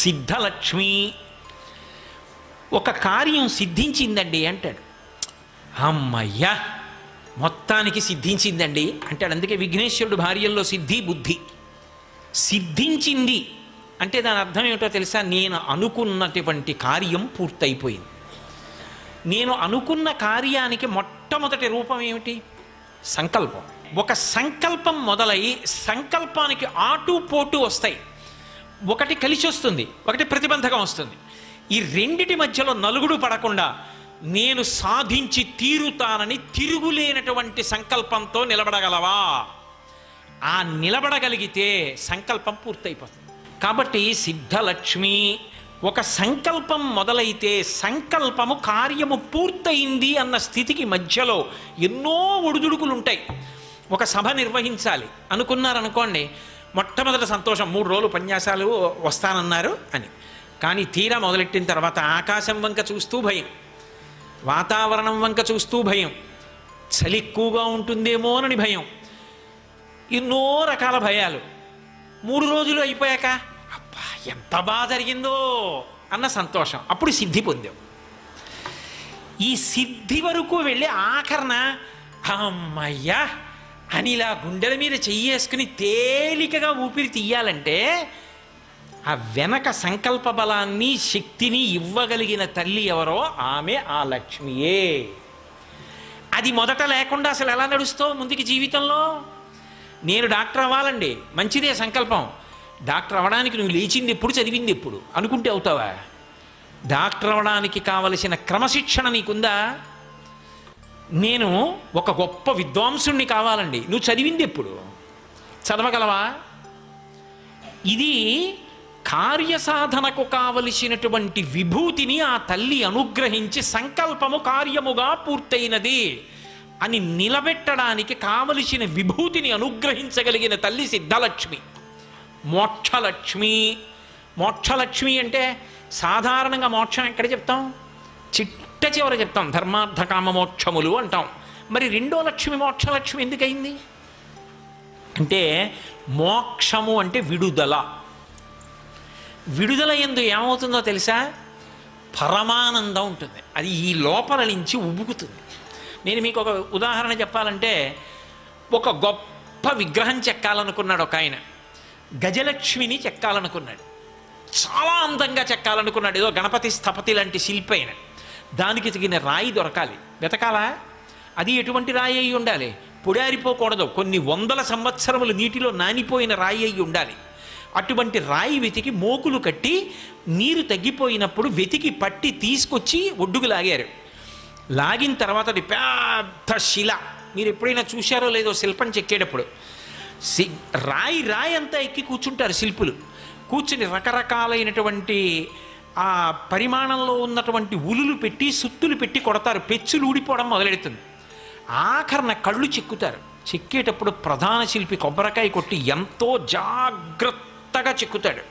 సిద్ధలక్ష్మి ఒక కార్యం సిద్ధించిందండి అంటాడు. అమ్మయ్యా మొత్తానికి సిద్ధించిందండి అంటాడు. అందుకే విఘ్నేశ్వరుడు భార్యల్లో సిద్ధి బుద్ధి. సిద్ధించింది అంటే దాని అర్థం ఏమిటో తెలుసా? నేను అనుకున్నటువంటి కార్యం పూర్తయిపోయింది. నేను అనుకున్న కార్యానికి మొట్టమొదటి రూపం ఏమిటి? సంకల్పం. ఒక సంకల్పం మొదలై సంకల్పానికి ఆటుపోటు వస్తాయి. ఒకటి కలిసి వస్తుంది, ఒకటి ప్రతిబంధకం వస్తుంది. ఈ రెండిటి మధ్యలో నలుగుడు పడకుండా నేను సాధించి తీరుతానని తిరుగులేనటువంటి సంకల్పంతో నిలబడగలవా? ఆ నిలబడగలిగితే సంకల్పం పూర్తయిపోతుంది. కాబట్టి సిద్ధలక్ష్మి ఒక సంకల్పం మొదలైతే సంకల్పము కార్యము పూర్తయింది అన్న స్థితికి మధ్యలో ఎన్నో ఒడిదుడుకులు ఉంటాయి. ఒక సభ నిర్వహించాలి అనుకున్నారనుకోండి, మొట్టమొదటి సంతోషం 3 రోజులు ఉపన్యాసాలు వస్తానన్నారు అని. కానీ తీరా మొదలెట్టిన తర్వాత ఆకాశం వంక చూస్తూ భయం, వాతావరణం వంక చూస్తూ భయం, చలి ఎక్కువగా ఉంటుందేమోనని భయం, ఎన్నో రకాల భయాలు. 3 రోజులు అయిపోయాక అబ్బా ఎంత బాగా జరిగిందో అన్న సంతోషం, అప్పుడు సిద్ధి పొందాం. ఈ సిద్ధి వరకు వెళ్ళి ఆఖరణ అమ్మయ్యా అని ఇలా గుండెల మీద చెయ్యేసుకుని తేలికగా ఊపిరి తీయాలంటే ఆ వెనక సంకల్ప బలాన్ని శక్తిని ఇవ్వగలిగిన తల్లి ఎవరో ఆమె ఆ లక్ష్మియే. అది మొదట లేకుండా అసలు ఎలా నడుస్తావు ముందుకి జీవితంలో? నేను డాక్టర్ అవ్వాలండి, మంచిదే సంకల్పం. డాక్టర్ అవ్వడానికి నువ్వు లేచింది ఎప్పుడు, చదివింది ఎప్పుడు అనుకుంటే అవుతావా? డాక్టర్ అవ్వడానికి కావలసిన క్రమశిక్షణ నీకుందా? నేను ఒక గొప్ప విద్వాంసుణ్ణి కావాలండి, నువ్వు చదివింది ఎప్పుడు, చదవగలవా? ఇది కార్యసాధనకు కావలసినటువంటి విభూతిని ఆ తల్లి అనుగ్రహించి సంకల్పము కార్యముగా పూర్తయినది అని నిలబెట్టడానికి కావలసిన విభూతిని అనుగ్రహించగలిగిన తల్లి సిద్ధలక్ష్మి. మోక్షలక్ష్మి. మోక్షలక్ష్మి అంటే సాధారణంగా మోక్షం ఎక్కడ చెప్తాం? చిట్ట చివర చెప్తాం, ధర్మార్థ కామ మోక్షములు అంటాం. మరి రెండో లక్ష్మి మోక్షలక్ష్మి ఎందుకయింది అంటే మోక్షము అంటే విడుదల. విడుదల యందు ఏమవుతుందో తెలుసా? పరమానందం ఉంటుంది. అది ఈ లోపల నుంచి ఉబుకుతుంది. నేను మీకు ఒక ఉదాహరణ చెప్పాలంటే, ఒక గొప్ప విగ్రహం చెక్కాలనుకున్నాడు ఒక ఆయన. గజలక్ష్మిని చెక్కాలనుకున్నాడు, చాలా అందంగా చెక్కాలనుకున్నాడు. ఏదో గణపతి స్థపతి లాంటి శిల్పి అయిన. దానికి తగిన రాయి దొరకాలి, వెతకాలా? అది ఎటువంటి రాయి అయి ఉండాలి? పొడారిపోకూడదు, కొన్ని వందల సంవత్సరములు నీటిలో నానిపోయిన రాయి అయి ఉండాలి. అటువంటి రాయి వెతికి మోకులు కట్టి నీరు తగ్గిపోయినప్పుడు వెతికి పట్టి తీసుకొచ్చి ఒడ్డుకు లాగారు. లాగిన తర్వాత అది పెద్ద శిల. మీరు ఎప్పుడైనా చూశారో లేదో శిల్పం చెక్కేటప్పుడు రాయి అంతా ఎక్కి కూర్చుంటారు శిల్పులు. కూర్చుని రకరకాలైనటువంటి ఆ పరిమాణంలో ఉన్నటువంటి ఉలులు పెట్టి సుత్తులు పెట్టి కొడతారు. పెచ్చులు ఊడిపోవడం మొదలెడుతుంది. ఆఖరణ కళ్ళు చెక్కుతారు. చెక్కేటప్పుడు ప్రధాన శిల్పి కొబ్బరికాయ కొట్టి ఎంతో జాగ్రత్తగా చెక్కుతాడు.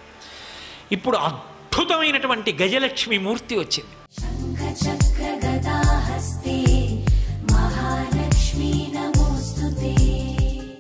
ఇప్పుడు అద్భుతమైనటువంటి గజలక్ష్మి మూర్తి వచ్చింది.